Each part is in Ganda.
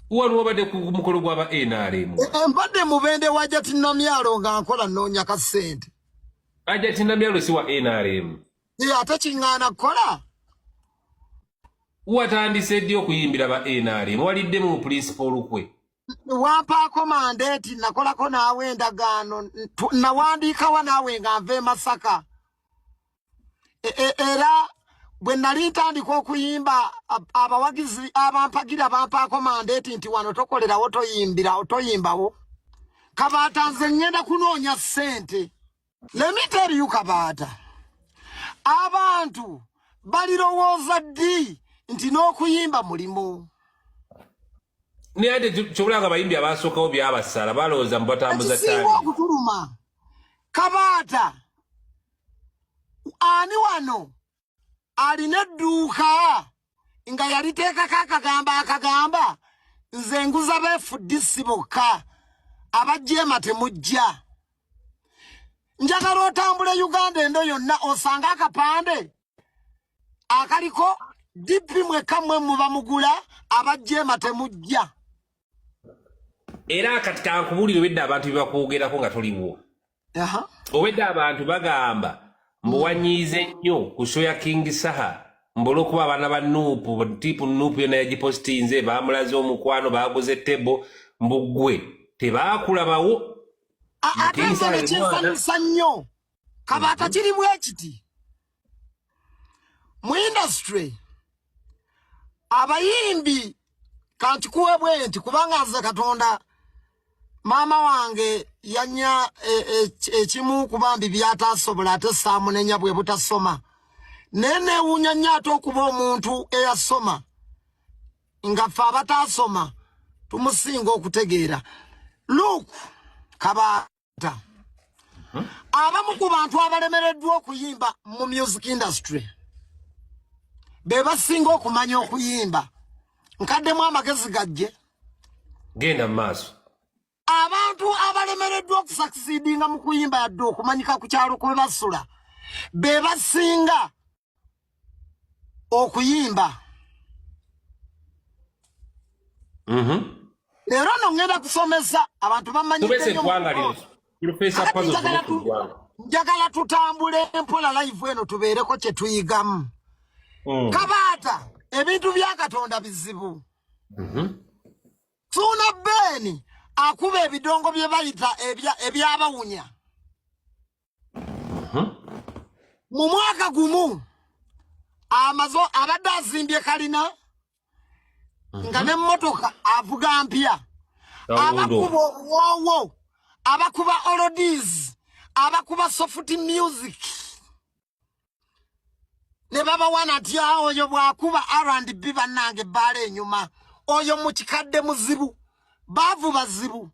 Uwanu wabade ku mukolo gwaba NRM. Mbadde mubende wa Jati Namyalo nga nkola noonya ka ssente. Jati Namyalo si wa NRM. Ate kiŋŋaana kola. Watandise ddi okuyimbira ba NRM walidde mu principal lukwe. Wampaako mandeeti nakolako naawe endagaano nawandiikawa naawe nga nva e Masaka. Era bwe nali ntandika okuyimba abawagizi abampagira bampaako mandeeti nti wano tokolerawo toyimbawo. Kabaata nze ngenda kunoonya ssente. Let me tell you Kabaata. Abantu balirowooza ddi nti n'okuyimba mulimu. Niade chobulanga bayimbi abasookawo byabasala balowooza mbatambuza ttali. Ekisinga okutuluma. Kabaata. Ani wano alina edduuka nga yaliteekako akagamba nze nguza beefudisi bokka abajeema temujja. Njagala otambule Uganda endo yonna osanga akapande akaliko dipi mwekka mmwe muba mugula abajeema temujja. Era kati kankubulire obwedda abantu bebakwogerako nga toliwo. Obwedda abantu bagamba mbuwanyiize nnyo ku show ya King Saha mbolokuba abaana ba Nuupu tipu Nuupu yonna yagipostinze bamulaze omukwano baguze tebo mbugwe tebaakulabawo. Ate nze nekinsanyusa nnyo Kabaata kirimu ekiti mu industry abayimbi kantikuwe bwenti kubanga nze Katonda maama wange yanya ekimu kubambi byatasobola ate saamunenya bwe butasoma neneewuunya nnyo ate okuba omuntu eyasoma nga ffe abatasoma tumusinga okutegeera. Look Kabaata abamu ku bantu abalemereddwa okuyimba mu music industry be basinga okumanya okuyimba nkaddemu amagezi gajje Genda mu maaso. Abantu abalemereddwa okusucceedinga mu kuyimba yadde okumanyika ku kyalo kwe basula be basinga okuyimba. Leero no ngenda kusomesa abantu bamanyike nnyo. Njagala tutambule empola live eno tubeereko kye tuyigamu. Kabaata ebintu bya Katonda bizibu. Suuna Beni akuba ebidongo bye bayita ebyabawunya. Mu mwaka gumu amazo abadde azimbye kalina nga n'emmotoka avuga mpya. Abakuba obuwoowo abakuba olodies abakuba soft music ne baba wana tia oyo bwakuba R&B bannange bale enyuma oyo mu kikadde muzibu bavu bazibu.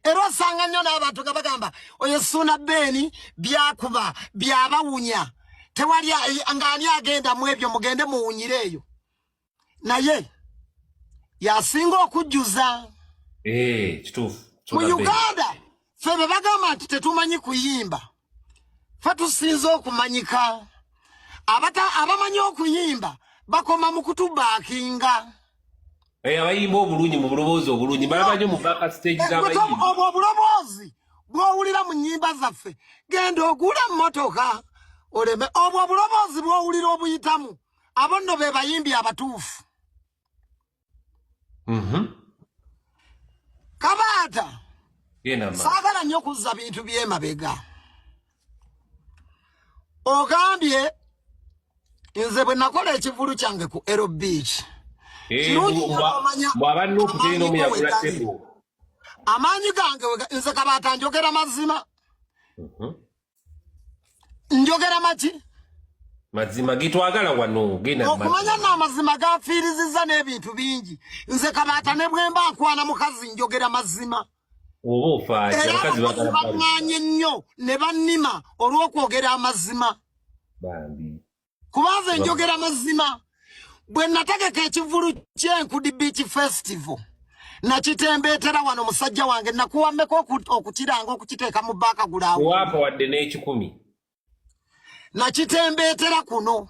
Era osanga nnyo n'abantu nga bagamba oyo Suuna Beni byakuba byabawunya tewali ng'ani agenda mu ebyo mugende muwunyireeyo naye yasinga okujjuza. Kituufu. Mu Uganda ffe be bagamba nti tetumanyi kuyimba ffe tusinza okumanyika. Abamanyi okuyimba bakoma mu kutubaakinga. Abayimba obulungi mu buloboozi obulungi balabanyi mu back stage z'abayimba. Obwo obuloboozi bw'owulira mu nnyimba zaffe genda ogula emmotoka oleme. Obwo obuloboozi bw'owulira obuyitamu abo nno be bayimbi abatuufu. Kabaata saagala nnyo kuzza bintu by'emabega. Ogambye nze bwe nakola ekivulu kyange ku Ero Beach amaanyi gange nze Kabaata njogera mazima. Njogera maki? Mazima gitwagala wano genda okumanya n'amazima gafiirizizza n'ebintu bingi. Nze Kabaata ne bwe mba nkwana mukazi njogera mazima. Oba ofaaje abakazi baŋŋaanye nnyo ne bannima olw'okwogera amazima. Kubanze njogera amazima. Bwe nategeka ekivulu ky'Enkudi Beach Festival nakitembeetera wano musajja wange nakuwammeko okukiranga okukiteeka mu baaka gulaawo. Wapa wadde n'ekikumi. Nakitembeetera kuno.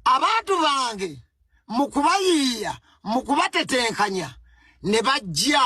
Abantu bange mu kubayiiya mu kubatetenkanya ne bajja